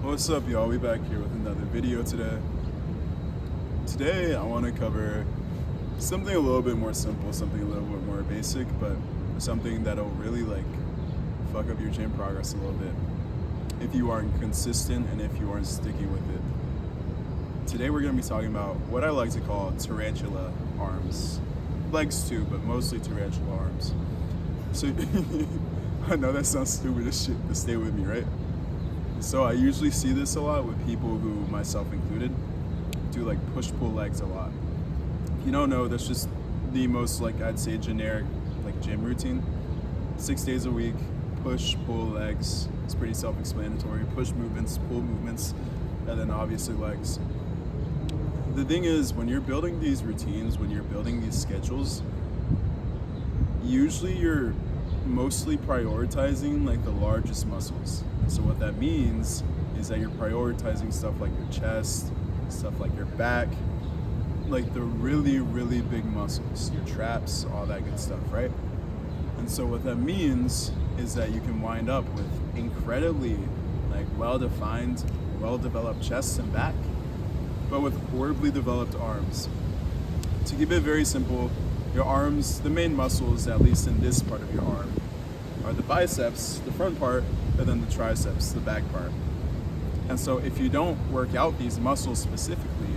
What's up, y'all? We back here with another video today. Today I want to cover something a little bit more simple, something a little bit more basic, but something that'll really fuck up your gym progress a little bit if you aren't consistent and if you aren't sticking with it. Today we're going to be talking about what I like to call tarantula arms. Legs too, but mostly tarantula arms. So I know that sounds stupid as shit, but stay with me, right? So I usually see this a lot with people who, myself included, do push-pull legs a lot. If you don't know, that's just the most I'd say generic gym routine. 6 days a week, push, pull legs. It's pretty self-explanatory. Push movements, pull movements, and then obviously legs. The thing is, when you're building these routines, when you're building these schedules, usually you're mostly prioritizing the largest muscles. So what that means is that you're prioritizing stuff like your chest, stuff like your back, the really, really big muscles, your traps, all that good stuff, right? And so what that means is that you can wind up with incredibly well-defined, well-developed chests and back, but with horribly developed arms. To keep it very simple, your arms, the main muscles, at least in this part of your arm, are the biceps, the front part, and then the triceps, the back part. And so if you don't work out these muscles specifically,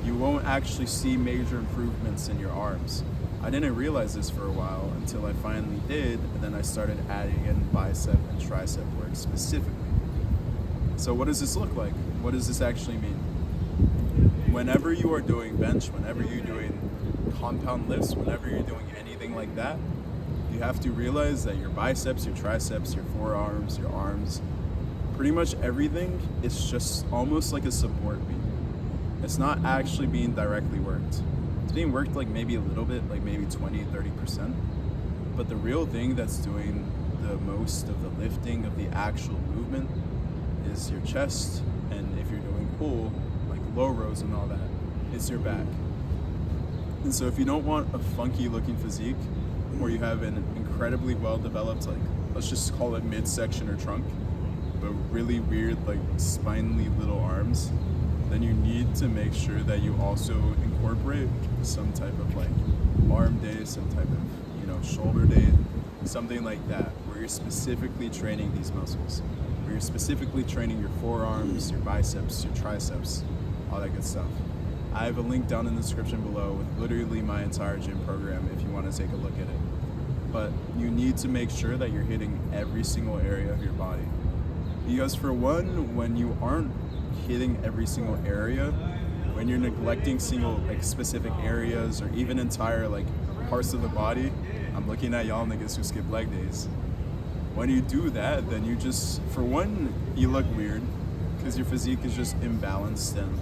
you won't actually see major improvements in your arms. I didn't realize this for a while until I finally did, and then I started adding in bicep and tricep work specifically. So what does this look like? What does this actually mean? Whenever you are doing bench, whenever you're doing compound lifts, whenever you're doing anything like that, you have to realize that your biceps, your triceps, your forearms, your arms, pretty much everything is just almost like a support beam. It's not actually being directly worked. It's being worked maybe a little bit, maybe 20-30%. But the real thing that's doing the most of the lifting of the actual movement is your chest, and if you're doing pull, low rows and all that, it's your back. And so if you don't want a funky looking physique, or you have an incredibly well developed, let's just call it midsection or trunk, but really weird spindly little arms, then you need to make sure that you also incorporate some type of arm day, some type of shoulder day, something like that, where you're specifically training these muscles, where you're specifically training your forearms, your biceps, your triceps, all that good stuff. I have a link down in the description below with literally my entire gym program if you want to take a look at it. But you need to make sure that you're hitting every single area of your body. Because for one, when you aren't hitting every single area, when you're neglecting specific areas or even entire parts of the body, I'm looking at y'all niggas who skip leg days. When you do that, then you just, for one, you look weird because your physique is just imbalanced, and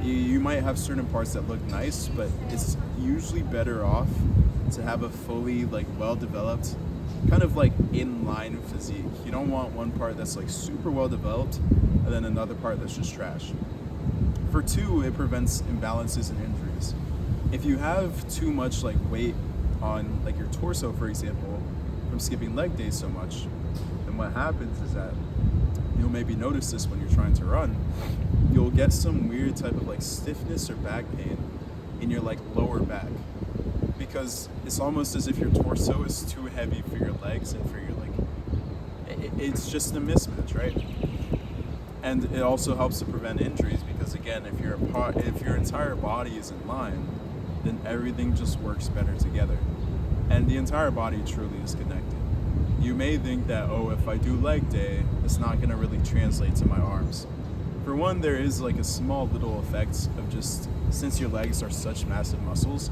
you might have certain parts that look nice, but it's usually better off to have a fully well-developed, kind of in-line physique. You don't want one part that's super well-developed and then another part that's just trash. For two, it prevents imbalances and injuries. If you have too much weight on your torso, for example, from skipping leg days so much, then what happens is that you'll maybe notice this when you're trying to run. You'll get some weird type of stiffness or back pain in your lower back, because it's almost as if your torso is too heavy for your legs and for your it's just a mismatch, right? And it also helps to prevent injuries because, again, if your entire body is in line, then everything just works better together, and the entire body truly is connected. You may think that, if I do leg day, it's not going to really translate to my arms. For one, there is a small little effect of just, since your legs are such massive muscles,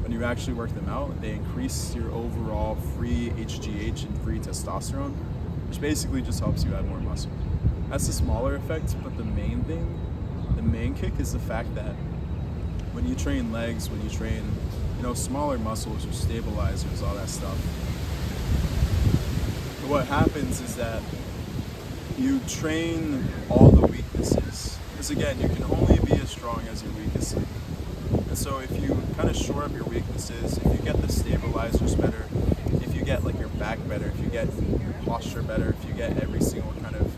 when you actually work them out, they increase your overall free HGH and free testosterone, which basically just helps you add more muscle. That's a smaller effect, but the main kick is the fact that when you train legs, when you train, smaller muscles or stabilizers, all that stuff, what happens is that you train all the weaknesses. Because again, you can only be as strong as your weakest link. And so if you kind of shore up your weaknesses, if you get the stabilizers better, if you get your back better, if you get your posture better, if you get every single kind of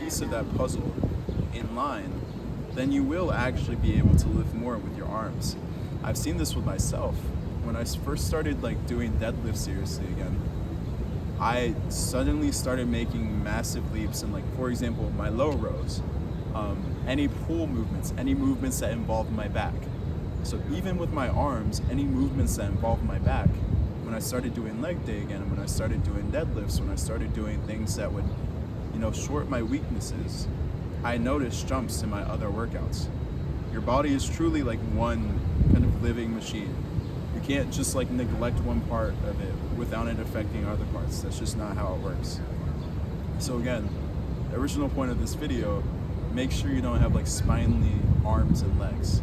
piece of that puzzle in line, then you will actually be able to lift more with your arms. I've seen this with myself. When I first started like doing deadlifts seriously again, I suddenly started making massive leaps in, like, for example, my low rows, any pull movements, any movements that involve my back. So even with my arms, any movements that involve my back, when I started doing leg day again, when I started doing deadlifts, when I started doing things that would, short my weaknesses, I noticed jumps in my other workouts. Your body is truly like one kind of living machine. You can't just like neglect one part of it without it affecting other parts. That's just not how it works. So again, the original point of this video, make sure you don't have like spindly arms and legs.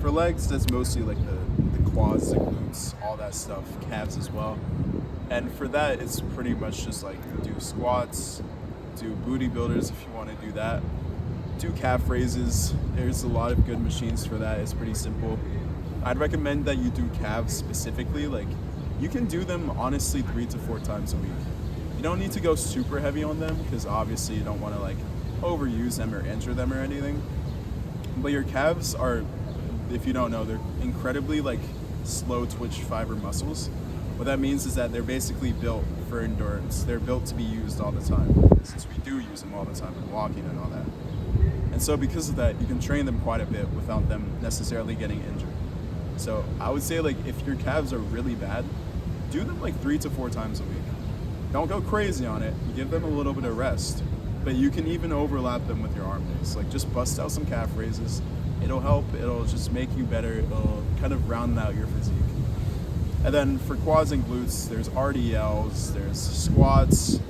For legs, that's mostly like the quads, the glutes, all that stuff, calves as well. And for that, it's pretty much just like do squats, do booty builders if you want to do that, do calf raises. There's a lot of good machines for that. It's pretty simple. I'd recommend that you do calves specifically. Like, you can do them honestly 3 to 4 times a week. You don't need to go super heavy on them because obviously you don't want to like overuse them or injure them or anything. But your calves are, if you don't know, they're incredibly like slow twitch fiber muscles. What that means is that they're basically built for endurance. They're built to be used all the time, since we do use them all the time in walking and all that. And so because of that, you can train them quite a bit without them necessarily getting injured. So I would say, like, if your calves are really bad, do them like 3 to 4 times a week. Don't go crazy on it. Give them a little bit of rest. But you can even overlap them with your arm days. Like, just bust out some calf raises. It'll help. It'll just make you better. It'll kind of round out your physique. And then for quads and glutes, there's RDLs, there's squats.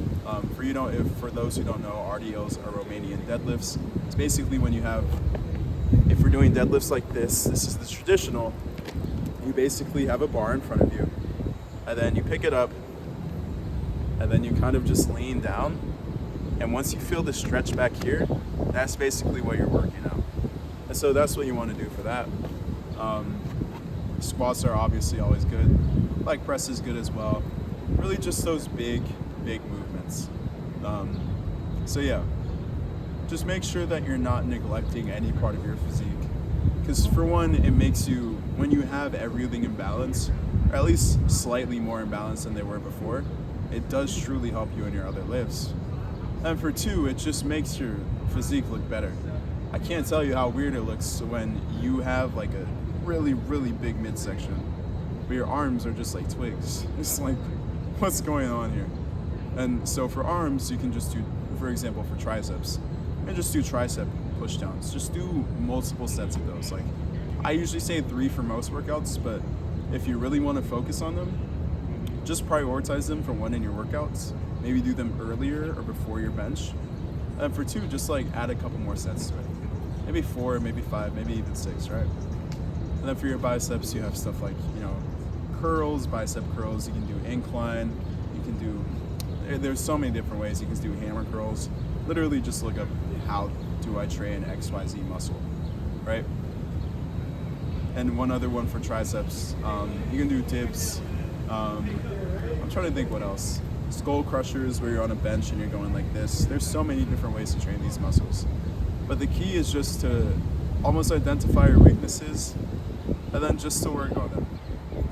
For those who don't know, RDLs are Romanian deadlifts. It's basically when you have, if we're doing deadlifts like this is the traditional. You basically have a bar in front of you, and then you pick it up, and then you kind of just lean down. And once you feel the stretch back here, that's basically what you're working out. And so that's what you want to do for that. Squats are obviously always good. Leg press is good as well. Really just those big movements. So yeah, just make sure that you're not neglecting any part of your physique. Because for one, it makes you, when you have everything in balance, or at least slightly more in balance than they were before, it does truly help you in your other lifts. And for two, it just makes your physique look better. I can't tell you how weird it looks when you have like a really big midsection, but your arms are just like twigs. It's like, what's going on here? And so for arms, you can just do, for example, for triceps, and just do tricep push downs. Just do multiple sets of those. Like, I usually say 3 for most workouts, but if you really want to focus on them, just prioritize them for one in your workouts. Maybe do them earlier or before your bench. And for 2, just like add a couple more sets to it. Maybe 4, maybe 5, maybe even 6, right? And then for your biceps, you have stuff like, curls, bicep curls. You can do incline. You can do, there's so many different ways. You can do hammer curls. Literally just look up how do I train XYZ muscle, right? And one other one for triceps. You can do dips. I'm trying to think what else. Skull crushers, where you're on a bench and you're going like this. There's so many different ways to train these muscles. But the key is just to almost identify your weaknesses and then just to work on them.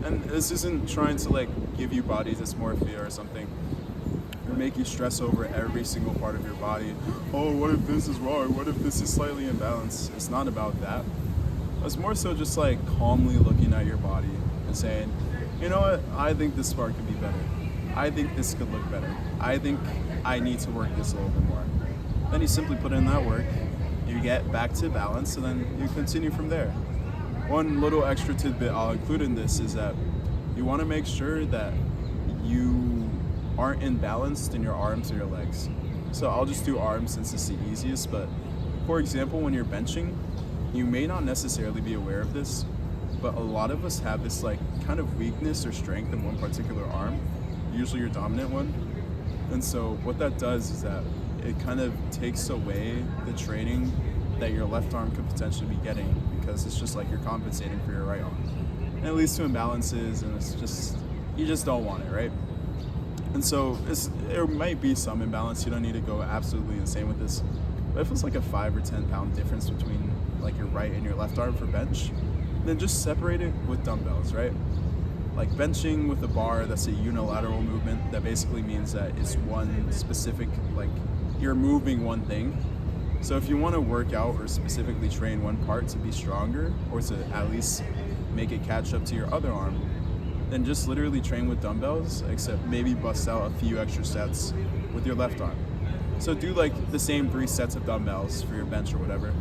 And this isn't trying to like give you body dysmorphia or something, or make you stress over every single part of your body. Oh, what if this is wrong? What if this is slightly imbalanced? It's not about that. It's more so just like calmly looking at your body and saying, you know what, I think this part could be better. I think this could look better. I think I need to work this a little bit more. Then you simply put in that work, you get back to balance, and then you continue from there. One little extra tidbit I'll include in this is that you want to make sure that you aren't imbalanced in your arms or your legs. So I'll just do arms since it's the easiest, but for example, when you're benching, you may not necessarily be aware of this, but a lot of us have this like kind of weakness or strength in one particular arm, usually your dominant one. And so what that does is that it kind of takes away the training that your left arm could potentially be getting, because it's just like you're compensating for your right arm. And it leads to imbalances, and it's just, you just don't want it, right? And so there might be some imbalance. You don't need to go absolutely insane with this. But if it's like a 5 or 10 pound difference between like your right and your left arm for bench, then just separate it with dumbbells, right? Like benching with a bar, that's a unilateral movement. That basically means that it's one specific, like you're moving one thing. So if you want to work out or specifically train one part to be stronger, or to at least make it catch up to your other arm, then just literally train with dumbbells, except maybe bust out a few extra sets with your left arm. So do like the same 3 sets of dumbbells for your bench or whatever,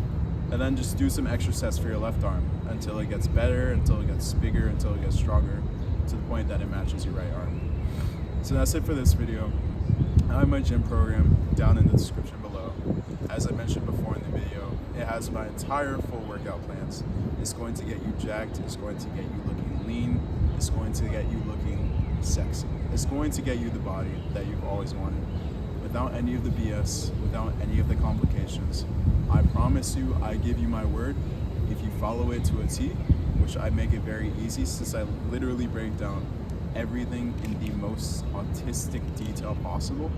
and then just do some extra sets for your left arm until it gets better, until it gets bigger, until it gets stronger, to the point that it matches your right arm. So that's it for this video. I have my gym program down in the description below. As I mentioned before in the video, it has my entire full workout plans. It's going to get you jacked, it's going to get you looking lean, it's going to get you looking sexy. It's going to get you the body that you've always wanted, without any of the BS, without any of the complications. I promise you, I give you my word, if you follow it to a T, which I make it very easy since I literally break down everything in the most autistic detail possible.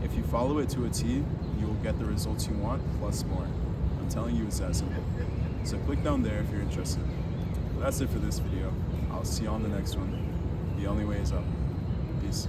If you follow it to a T, you will get the results you want, plus more. I'm telling you, it's that simple. So click down there if you're interested. But that's it for this video. I'll see you on the next one. The only way is up. Peace.